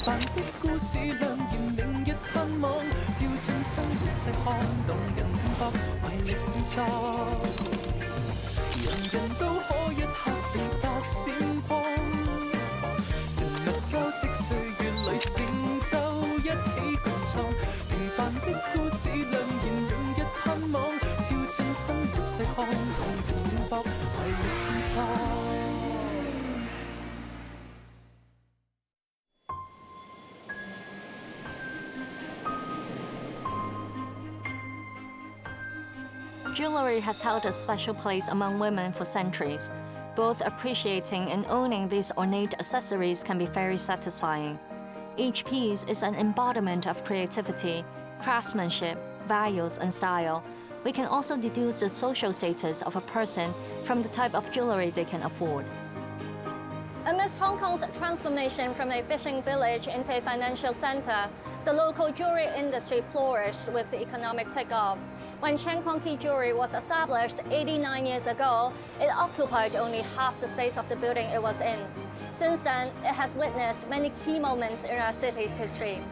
凡的故事亮言，明日盼望，跳進生活細看，動人拼搏，為力戰錯。人人都可一刻變化閃光，人物交織歲月裏成就一起共創。平凡的故事亮言，明日盼望，跳進生活細看，動人拼搏，為力戰錯。Jewelry has held a special place among women for centuries. Both appreciating and owning these ornate accessories can be very satisfying. Each piece is an embodiment of creativity, craftsmanship, values, and style. We can also deduce the social status of a person from the type of jewelry they can afford. Amidst Hong Kong's transformation from a fishing village into a financial center, the local jewelry industry flourished with the economic takeoff. When Chen Kwang Ki Jewelry was established 89 years ago, it occupied only half the space of the building it was in. Since then, it has witnessed many key moments in our city's history.「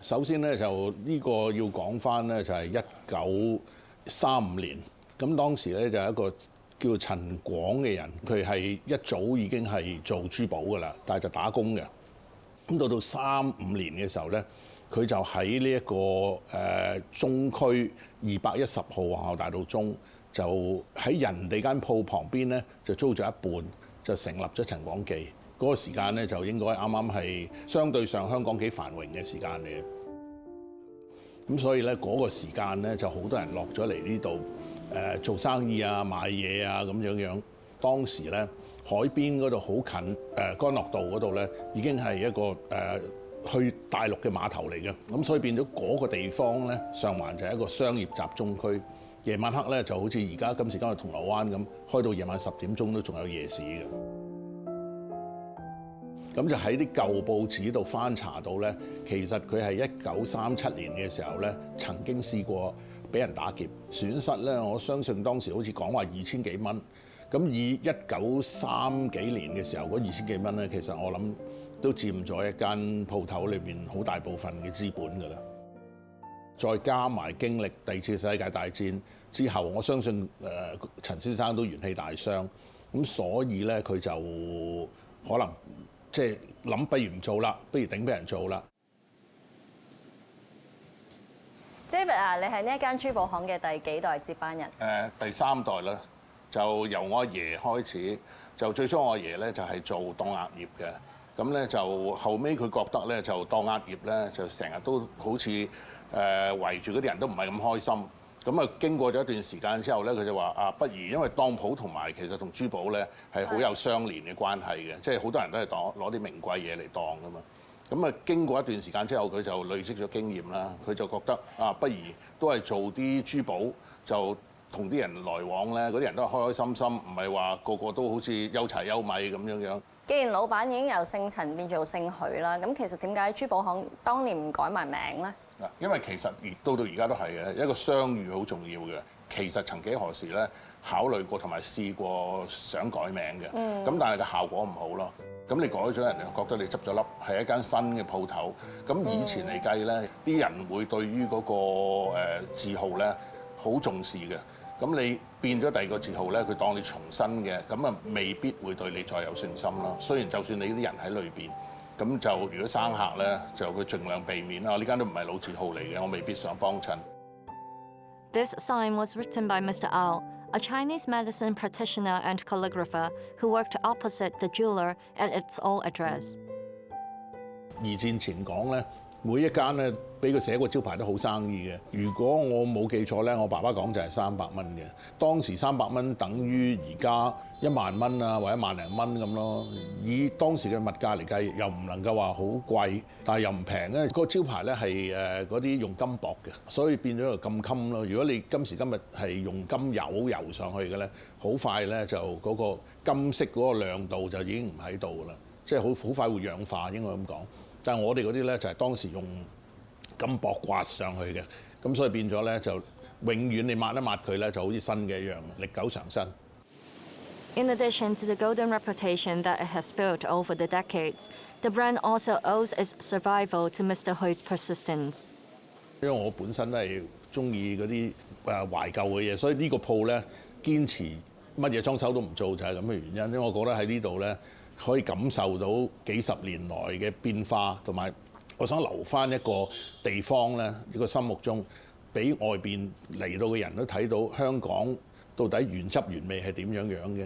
首先咧就呢個要講翻咧就係1935年，咁當時咧就係一個叫做陳廣嘅人，佢係一早已經係做珠寶噶啦，但係就打工嘅。咁到35年嘅時候咧，佢就喺呢一個中區210號皇后大道中，就喺人哋間鋪旁邊咧就租咗一半，就成立咗陳廣記。嗰個時間咧就應該啱啱係相對上香港幾繁榮嘅時間嚟嘅。咁所以咧嗰個時間咧就好多人落咗嚟呢度做生意啊、買嘢啊咁樣樣。當時咧海邊嗰度好近干諾道嗰度咧已經係一個去大陸嘅碼頭嚟嘅。咁所以變咗嗰個地方咧，上環就係一個商業集中區。夜晚黑咧就好似而家今時今日銅鑼灣咁，開到夜晚10點鐘都仲有夜市嘅。咁就喺啲舊報紙度翻查到咧，其實佢係1937年嘅時候咧，曾經試過俾人打劫，損失咧，我相信當時好似講話2000幾蚊。咁以1930幾年嘅時候嗰2000幾蚊咧，其實我諗都佔咗一間鋪頭裏邊好大部分嘅資本㗎啦。再加埋經歷第2次世界大戰之後，我相信陳先生都元氣大傷，咁所以咧佢就可能即係諗不如唔做啦，不如頂俾人做啦。David 啊，你係呢一間珠寶行嘅第幾代接班人？第3代啦，就由我阿爺開始，就最初我阿爺咧就係做當押業嘅，咁咧就後尾佢覺得咧就當押業咧就成日都好似圍住嗰啲人都唔係咁開心。咁啊，經過咗一段時間之後咧，佢就話啊，不如因為當鋪同埋其實同珠寶咧係好有相連嘅關係嘅，即係好多人都係攞啲名貴嘢嚟當㗎嘛。咁啊，經過一段時間之後，佢就累積咗經驗啦，佢就覺得啊，不如都係做啲珠寶，就同啲人來往咧，嗰啲人都係開開心心，唔係話個個都好似憂柴憂米咁樣樣。既然老闆已經由姓陳變做姓許啦，咁其實點解珠寶行當年唔改埋名咧？嗱，因為其實到而家都係嘅，一個商譽好重要嘅。其實曾幾何時咧考慮過同埋試過想改名嘅，咁但係個效果唔好咯。咁你改咗，人哋覺得你執咗笠，係一間新嘅鋪頭。咁以前嚟計咧，啲人會對於嗰個字號咧好重視嘅。咁你變咗第二個字號咧，佢當你重新嘅，咁啊未必會對你再有信心咯。雖然就算你啲人喺裏邊，咁就如果生客咧，就佢盡量避免啦。呢間都唔係老字號嚟嘅，我未必想幫襯。This sign was written by Mr. Ao, a Chinese medicine practitioner and calligrapher who worked opposite the jeweler at its old address. 2戰前講咧，每一間咧俾佢寫個招牌都好生意嘅。如果我冇記錯咧，我爸爸講就係300蚊嘅。當時300蚊等於而家1萬蚊啊，或者1萬零蚊咁咯。以當時嘅物價嚟計，又唔能夠話好貴，但係又唔平咧。個招牌咧係嗰啲用金箔嘅，所以變咗就咁襟咯。如果你今時今日係用金油油上去嘅咧，好快咧就嗰個金色嗰個亮度就已經唔喺度啦，即係好快會氧化，應該咁講。但係我哋嗰啲咧就係當時用金箔刮上去嘅，咁所以變咗咧就永遠你抹一抹佢咧就好似新嘅一樣，歷久常新。In addition to the golden reputation that it has built over the decades, the brand also owes its survival to Mr. Hui's persistence. 因為我本身都係中意嗰啲懷舊嘅嘢，所以呢個鋪咧堅持乜嘢裝修都唔做就係咁嘅原因。因為我覺得喺呢度咧可以感受到幾十年來嘅變化，同埋我想留翻一個地方咧，呢個心目中俾外邊嚟到嘅人都睇到香港到底原汁原味係點樣樣嘅。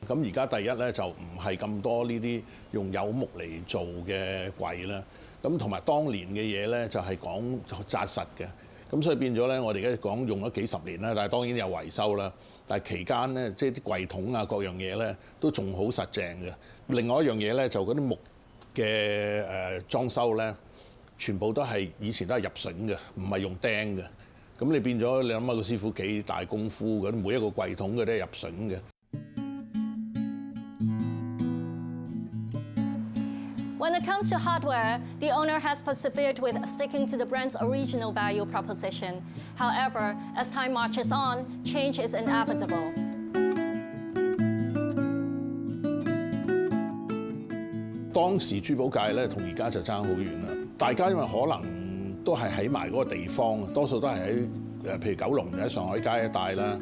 咁而家第一咧就唔係咁多呢啲用柚木嚟做嘅櫃啦，咁同埋當年嘅嘢咧就係講紮實嘅，咁所以變咗咧我哋而家講用咗幾十年啦，但係當然有維修啦，但係期間咧即係啲櫃桶啊各樣嘢咧都仲好實淨嘅。另外一樣嘢咧就嗰啲木嘅裝修咧，全部都係以前都係入榫嘅，唔係用釘嘅。咁你變咗你諗下個師傅幾大功夫，嗰啲每一個櫃桶佢都係入榫嘅。When it comes to hardware, the owner has persevered with sticking to the brand's original value proposition. However, as time marches on, change is inevitable. 當時珠寶界咧同而家就爭好遠啦。大家因為可能都係喺埋嗰個地方，多數都係喺譬如九龍就喺上海街一帶啦。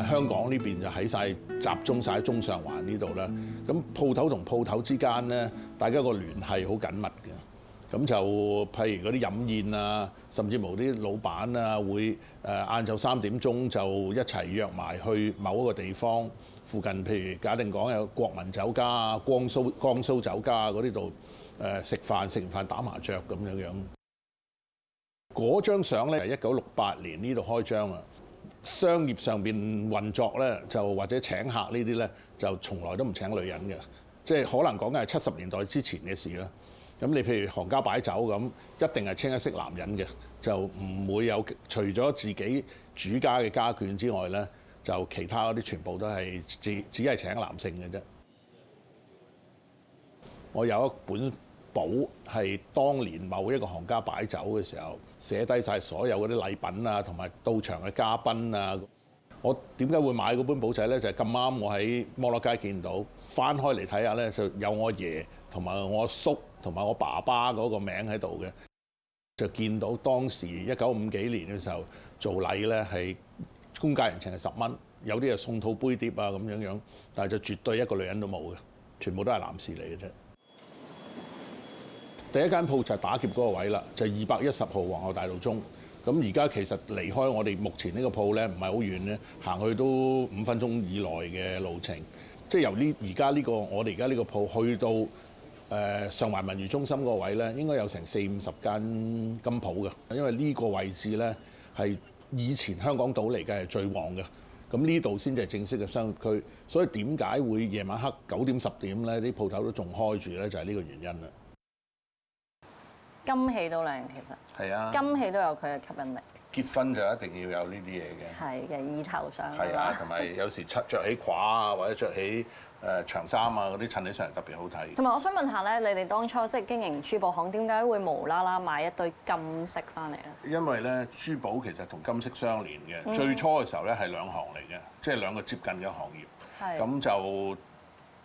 香港呢邊就喺晒集中晒喺中上環呢度啦。咁鋪頭同鋪頭之間咧，大家個聯繫好緊密嘅。咁就譬如嗰啲飲宴啊，甚至乎啲老闆啊，會晏晝3點鐘就一齊約埋去某一個地方附近，譬如假定講有國民酒家啊、江蘇酒家啊嗰啲度食飯，食完飯打麻雀咁樣樣。嗰張相咧係1968年呢度開張啊。商業上邊運作咧，就或者請客呢啲咧，就從來都唔請女人嘅，即係可能講緊係70年代之前嘅事啦。咁你譬如行家擺酒咁，一定係清一色男人嘅，就唔會有除咗自己主家嘅家眷之外咧，就其他嗰啲全部都係只係請男性嘅啫。我有一本簿係當年某一個行家擺酒嘅時候寫低晒所有嗰啲禮品啊，同埋到場嘅嘉賓啊。我點解會買嗰本簿仔咧？就係咁啱我喺摩羅街見到，翻開嚟睇下咧，就有我爺同埋我叔同埋我爸爸嗰個名喺度嘅，就見到當時1950幾年嘅時候做禮咧係公家人情係10蚊，有啲係送套杯碟啊咁樣樣，但係就絕對一個女人都冇嘅，全部都係男士嚟嘅啫。第一間鋪就係打劫嗰個位啦，就係210號皇后大道中。咁而家其實離開我哋目前呢個鋪咧，唔係好遠咧，行去都5分鐘以內嘅路程。即係由而家呢個我哋而家呢個鋪去到上環文娛中心嗰個位咧，應該有成40-50間金鋪嘅。因為呢個位置咧係以前香港島嚟嘅係最旺嘅。咁呢度先至係正式嘅商業區，所以點解會夜晚黑9點10點咧啲鋪頭都仲開住咧？就係呢個原因啦。金器都靚，其實係啊，金器都有佢嘅吸引力。結婚就一定要有呢啲嘢嘅。係嘅，意頭上。係啊，同埋有時着起褂啊，或者着起長衫啊嗰啲襯起上嚟特別好睇。同埋我想問下咧，你哋當初即係經營珠寶行，點解會無啦啦買一堆金飾翻嚟咧？因為咧珠寶其實同金飾相連嘅，最初嘅時候咧係兩行嚟嘅，即係兩個接近嘅行業。咁就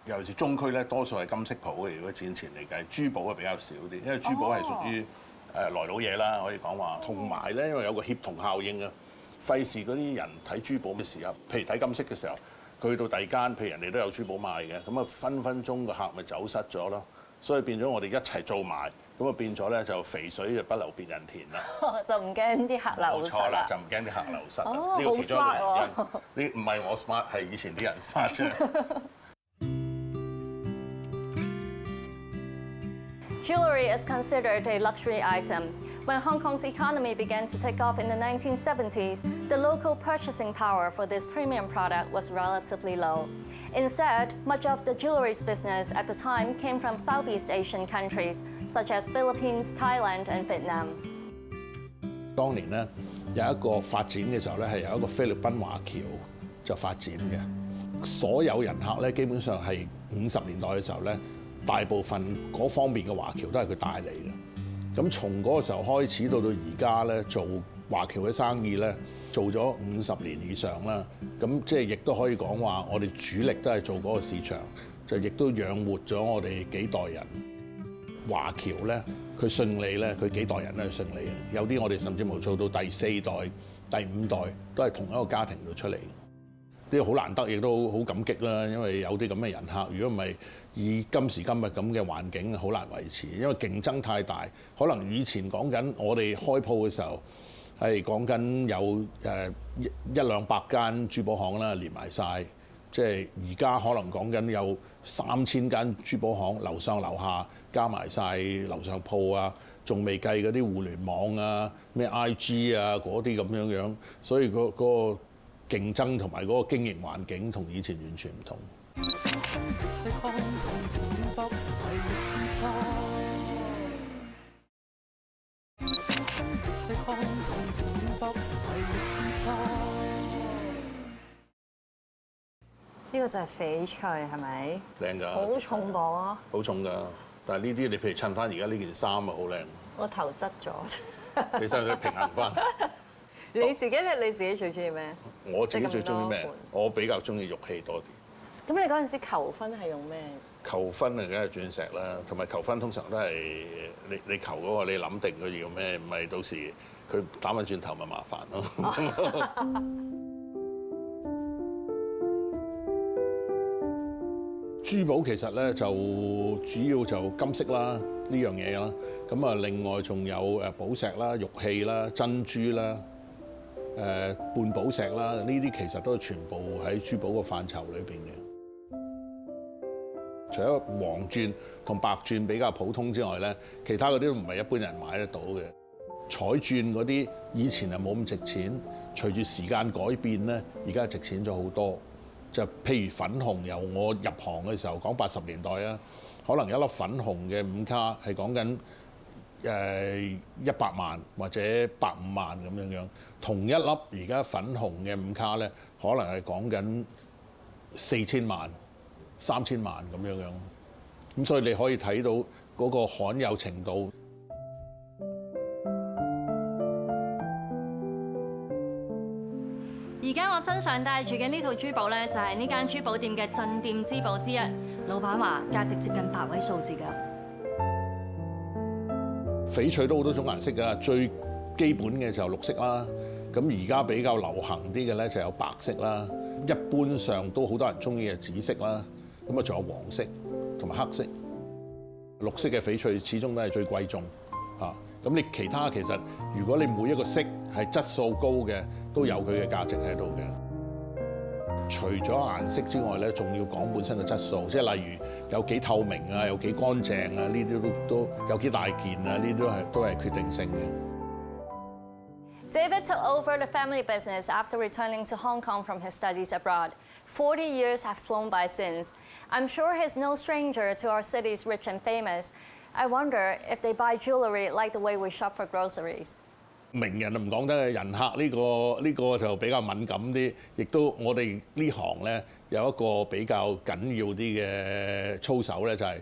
尤其是中區咧，多數係金飾鋪嘅。如果戰前嚟計，珠寶係比較少啲，因為珠寶係屬於來佬嘢啦，可以講話。同埋咧，因為有個協同效應啊，費事嗰啲人睇珠寶嘅時候，譬如睇金飾嘅時候，佢去到第二間，譬如人哋都有珠寶賣嘅，咁啊分分鐘個客咪走失咗咯。所以變咗我哋一齊做埋，咁啊變咗咧就肥水就不流別人田啦。就唔驚啲客流失。冇錯啦，就唔驚啲客流失。呢個其中一個原因。呢唔係我 smart，係以前啲人 smart 啫。Jewelry is considered a luxury item. When Hong Kong's economy began to take off in the 1970s, the local purchasing power for this premium product was relatively low. Instead, much of the jewelry's business at the time came from Southeast Asian countries, such as Philippines, Thailand, and Vietnam. 當年咧有一個發展嘅時候咧，係有一個菲律賓華僑就發展嘅。所有人客咧基本上係50年代嘅時候咧，大部分嗰方面嘅華僑都係佢帶嚟嘅。咁從嗰個時候開始到而家咧，做華僑嘅生意咧，做咗50年以上啦。咁即係亦都可以講話，我哋主力都係做嗰個市場，就亦都養活咗我哋幾代人。華僑咧，佢信你咧，佢幾代人都係信你嘅。有啲我哋甚至冇做到第4代、第5代，都係同一個家庭度出嚟。呢個好難得，亦都好感激啦。因為有啲咁嘅人客，如果唔係以今時今日咁嘅環境，好難維持。因為競爭太大，可能以前講緊我哋開鋪嘅時候係講緊有100-200間珠寶行啦，連埋晒。即係而家可能講緊有3000間珠寶行，樓上樓下加埋晒樓上鋪啊，仲未計嗰啲互聯網啊、咩 IG 啊嗰啲咁樣，所以嗰個競爭同埋嗰個經營環境同以前完全唔同。呢個就係翡翠係咪？靚㗎，好重磅啊！好重㗎，但係呢啲你譬如襯翻而家呢件衫啊，好靚。我頭側咗。你使唔使平衡翻？你自己最中意咩？我自己最中意咩？我比較中意玉器多啲。咁你嗰陣時求婚係用咩？求婚啊，梗係鑽石啦，同埋求婚通常都係你求嗰個，你諗定佢要咩，唔係到時佢打翻轉頭咪麻煩咯。珠寶其實咧就主要就金色啦呢樣嘢啦，咁啊另外仲有誒寶石啦、玉器啦、珍珠啦、半寶石啦，呢啲其實都係全部喺珠寶個範疇裏邊嘅。除咗黃鑽同白鑽比較普通之外咧，其他嗰啲都唔係一般人買得到嘅。彩鑽嗰啲以前係冇咁值錢，隨住時間改變咧，而家值錢咗好多。就譬如粉紅，由我入行嘅時候講80年代啊，可能一粒粉紅嘅5卡係講緊100萬或者150萬咁樣，同一粒而家粉紅嘅5卡咧，可能係講緊4000萬、3000萬咁樣。咁所以你可以睇到嗰個罕有程度。而家我身上戴住嘅呢套珠寶咧，就係呢間珠寶店嘅鎮店之寶之一。老闆話價值接近8位數字㗎。翡翠都好多種顏色㗎，最基本嘅就綠色啦。咁而家比較流行啲嘅咧就有白色啦。一般上都好多人中意嘅紫色啦。咁啊仲有黃色同埋黑色。綠色嘅翡翠始終都係最貴重嚇。咁你其他其實如果你每一個色係質素高嘅，都有佢嘅價值喺度嘅。除咗顏色之外咧，仲要講本身嘅質素，即係例如有幾透明啊，有幾乾淨啊，呢啲都有幾大件啊，呢啲都係決定性嘅。David took over the family business after returning to Hong Kong from his studies abroad. 40 years have flown by since. I'm sure he's no stranger to our city's rich and famous. I wonder if they buy jewelry like the way we shop for groceries. 名人唔講得嘅，人客呢個就比較敏感啲，亦都我哋呢行咧有一個比較緊要啲嘅操守咧，就係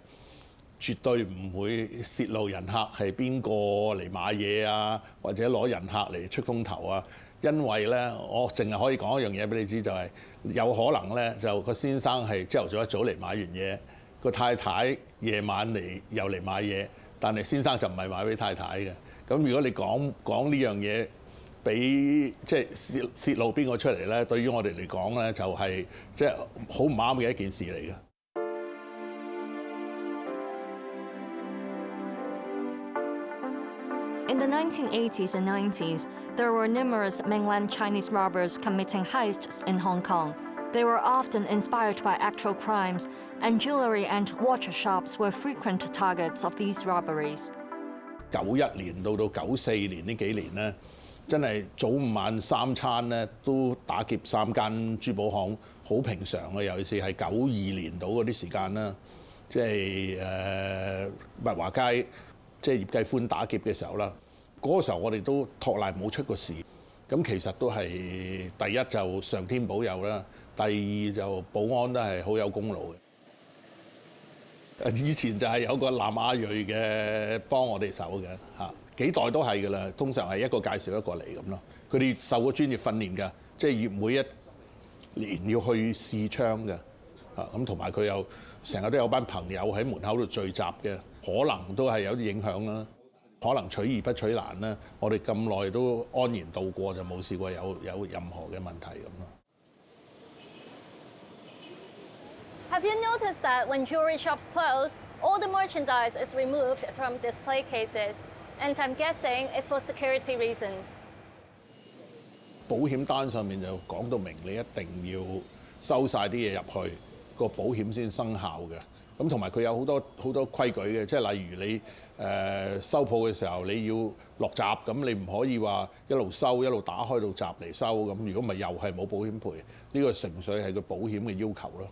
絕對唔會泄露人客係邊個嚟買嘢啊，或者攞人客嚟出風頭啊。因為咧，我淨係可以講一樣嘢俾你知，就係有可能咧，就個先生係朝頭早一早嚟買完嘢，個太太夜晚嚟又嚟買嘢，但係先生就唔係買俾太太嘅。咁如果你講呢樣嘢，俾即係泄露邊個出嚟咧，對於我哋嚟講咧，就係即係好唔啱嘅一件事嚟嘅。In the 1980s and 90s, there were numerous mainland Chinese robbers committing heists in Hong Kong. They were often inspired by actual crimes, and jewelry and watch shops were frequent targets of these robberies. 91年到94年呢幾年咧，真係早午晚3餐咧都打劫3間珠寶行，好平常嘅。尤其是係92年到嗰啲時間啦，即係物華街，即係葉繼歡打劫嘅時候啦。嗰個時候我哋都托賴冇出過事。咁其實都係第一就上天保佑啦，第二就保安都係好有功勞嘅。以前就係有個南亞裔嘅幫我哋手嘅嚇，幾代都係㗎啦。通常係一個介紹一個嚟咁咯。佢哋受過專業訓練㗎，即係要每一年要去試槍嘅嚇。咁同埋佢又成日都有班朋友喺門口度聚集嘅，可能都係有啲影響啦。可能取易不取難啦。我哋咁耐都安然度過，就冇試過有任何嘅問題咁咯。Have you noticed that when jewelry shops close, all the merchandise is removed from display cases? And I'm guessing it's for security reasons. 保險單上面就講到明，你一定要收晒啲嘢入去，個保險先生效嘅。咁同埋佢有好多規矩嘅，即係例如你收鋪嘅時候你要落閘，咁你唔可以話一路收一路打開到閘嚟收咁。如果唔係又係冇保險賠，呢個純粹係個保險嘅要求咯。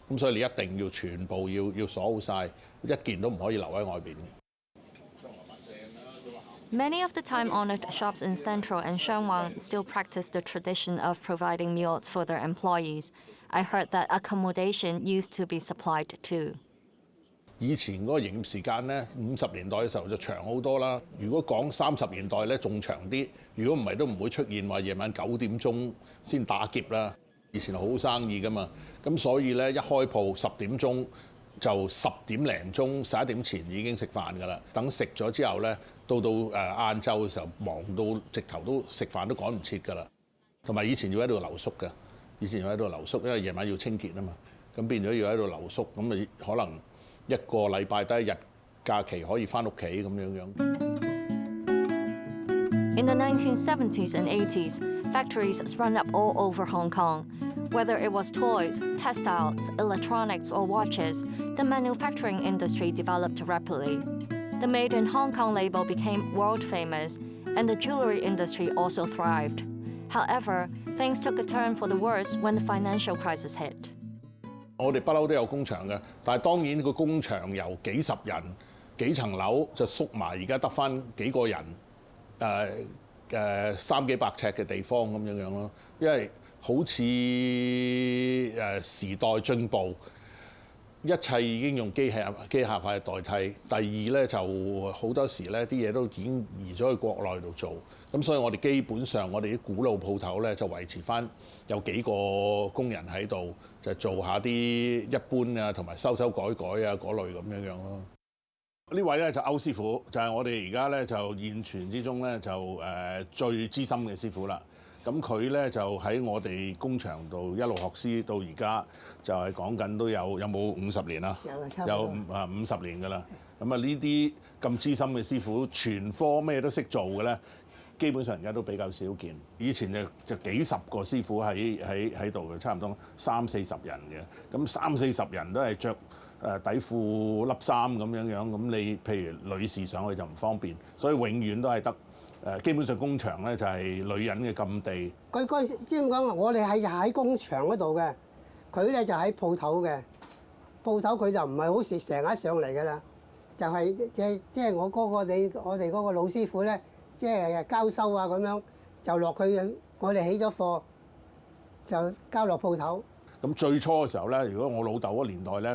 咁所以你一定要全部要鎖好晒，一件都唔可以留喺外邊。Many of the time-honored shops in Central and Sheungwan still practice the tradition of providing meals for their employees. I heard that accommodation used to be supplied too. 以前嗰個營業時間咧，50年代嘅時候就長好多啦。如果講30年代咧，仲長啲。如果唔係都唔會出現話夜晚9點鐘先打劫啦。以前係好生意㗎嘛，咁所以咧一開鋪10點鐘就10點零鐘11點前已經食飯㗎啦。等食咗之後咧，到晏晝嘅時候忙到直頭都食飯都趕唔切㗎啦。同埋以前要喺度留宿㗎，以前要喺度留宿，因為夜晚要清潔啊嘛。咁變咗要喺度留宿，咁咪可能一個禮拜得一日假期可以返屋企咁樣樣。In the 1970s and 80s, factories sprung up all over Hong Kong. Whether it was toys, textiles, electronics, or watches, the manufacturing industry developed rapidly. The Made in Hong Kong label became world famous, and the jewelry industry also thrived. However, things took a turn for the worse when the financial crisis hit. 我哋不嬲都有工場嘅，但係當然個工場由幾十人、幾層樓就縮埋，而家得返幾個人，3幾百尺嘅地方咁樣樣咯。因為好似時代進步，一切已經用機械化代替。第二咧就好多時咧啲嘢都已經移咗去國內度做，咁所以我哋基本上我哋啲古老鋪頭咧就維持返有幾個工人喺度，就做下啲一般啊同埋修改啊嗰類咁樣樣咯。呢位咧就歐師傅，就係我哋而家咧就現存之中咧就最資深嘅師傅啦。咁佢咧就喺我哋工場度一路學師到而家，就係講緊都有冇50年啦？有50年㗎啦。咁啊呢啲咁資深嘅師傅，全科咩都識做嘅咧，基本上而家都比較少見。以前就幾十個師傅喺度嘅，差唔多30-40人嘅。咁30-40人都係着底褲笠衫咁樣樣。咁你譬如女士上去就唔方便，所以永遠都係得。基本上工場咧就係女人嘅禁地。佢嗰陣時點講啊？我哋係喺工場嗰度嘅，佢咧就喺鋪頭嘅。鋪頭佢就唔係好似成日上嚟㗎啦，就係即係我哋嗰個老師傅咧，即係交收啊咁樣，就落佢我哋起咗貨就交落鋪頭。咁最初嘅時候咧，如果我老豆嗰年代咧，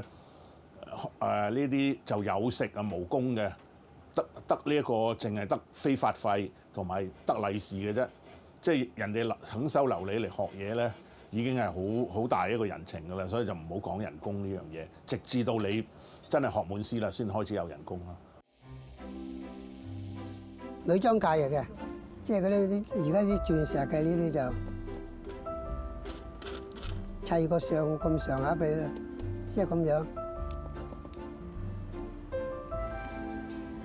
呢啲就有食啊無工嘅。得呢一個淨係得非法費同埋得利是嘅啫，即係人哋肯收留你嚟學嘢咧，已經係好大一個人情㗎啦，所以就唔好講人工呢樣嘢，直至到你真係學滿師啦，先開始有人工啦。女裝界嚟嘅，即係嗰啲而家啲鑽石嘅呢啲就砌個相咁上下俾，即係咁樣。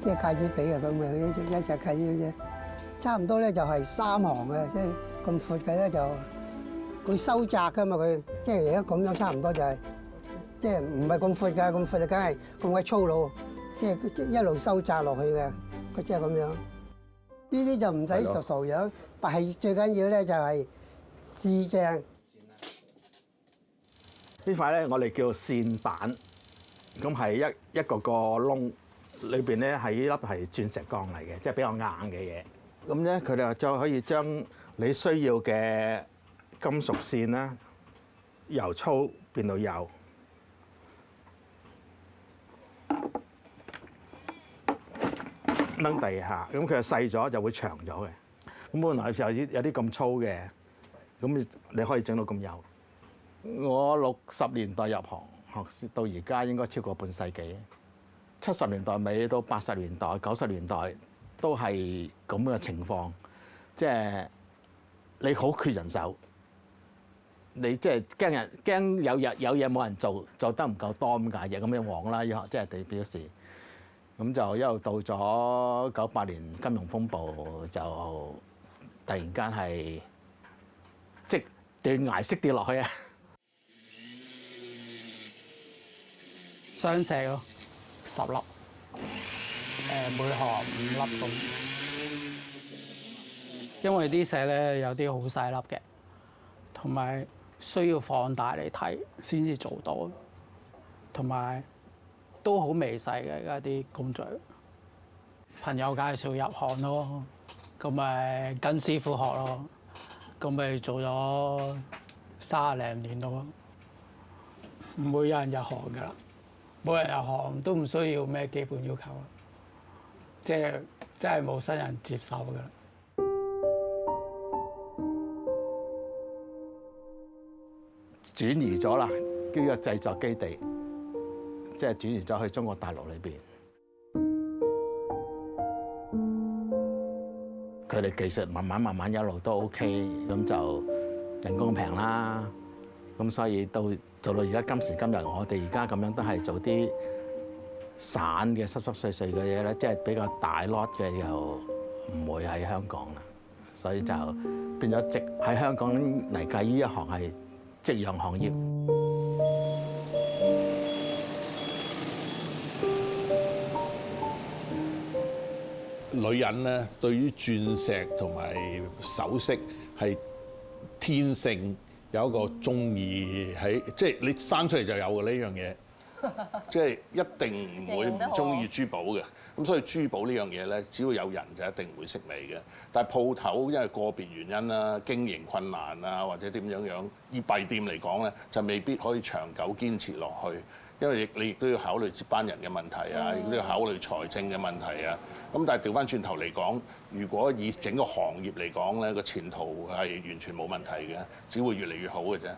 即係戒指比啊咁嘅，一隻戒指啫，差唔多咧就係3行嘅，即係咁闊嘅咧就佢收窄㗎嘛佢，即係而家咁樣差唔多就係，即係唔係咁闊㗎，咁闊就梗係咁鬼粗魯，即係一路收窄落去嘅，佢即係咁樣。呢啲就唔使圖樣，但係最緊要咧就係試正。呢塊咧我哋叫線板，咁係一個窿。裏邊咧係呢粒係鑽石鋼嚟嘅，即係比較硬嘅嘢。咁咧佢哋就可以將你需要嘅金屬線啦，由粗變到幼。掹地下，咁佢就細咗就會長咗嘅。咁本來有時候有啲咁粗嘅，咁你可以整到咁幼。我60年代入行，學到而家應該超過半世紀。70年代尾到80年代、90年代都係咁嘅情況，即係你好缺人手，你即係驚有嘢冇人做，做得唔夠多咁解嘢，咁樣旺啦，即係地表示。咁就一路到咗98年金融風暴，就突然間係即斷崖式跌落去啊！雙石咯，10粒，每行5粒咁。因為啲石咧有啲好細粒嘅，同埋需要放大嚟睇先至做到，同埋都好微細嘅而家啲工序。朋友介紹入行咯，咁咪跟師傅學咯，咁咪做咗30零年咯，唔會有人入行㗎啦。冇人入行都唔需要咩基本要求，即係真係冇新人接手㗎啦。轉移咗啦，叫個製作基地，即係轉移咗去中國大陸裏邊。佢哋技術慢慢一路都 OK，咁就人工平啦，咁所以做到而家今時今日，我哋而家咁樣都係做啲散嘅濕碎嘅嘢咧，即係比較大 lot 嘅又唔會喺香港啦，所以就變咗喺香港嚟計呢一行係夕陽行業。女人咧對於鑽石同埋首飾係天性有一個中意喺，即係你生出嚟就有嘅呢樣嘢，即係一定唔會唔中意珠寶嘅。咁所以珠寶呢樣嘢咧，只要有人就一定會識味嘅。但係鋪頭因為個別原因啦、經營困難啊，或者點樣，以閉店嚟講咧，就未必可以長久堅持落去。因為你亦都要考慮接班人嘅問題啊，亦都要考慮財政嘅問題啊。咁但係調翻轉頭嚟講，如果以整個行業嚟講咧，個前途係完全冇問題嘅，只會越嚟越好嘅啫。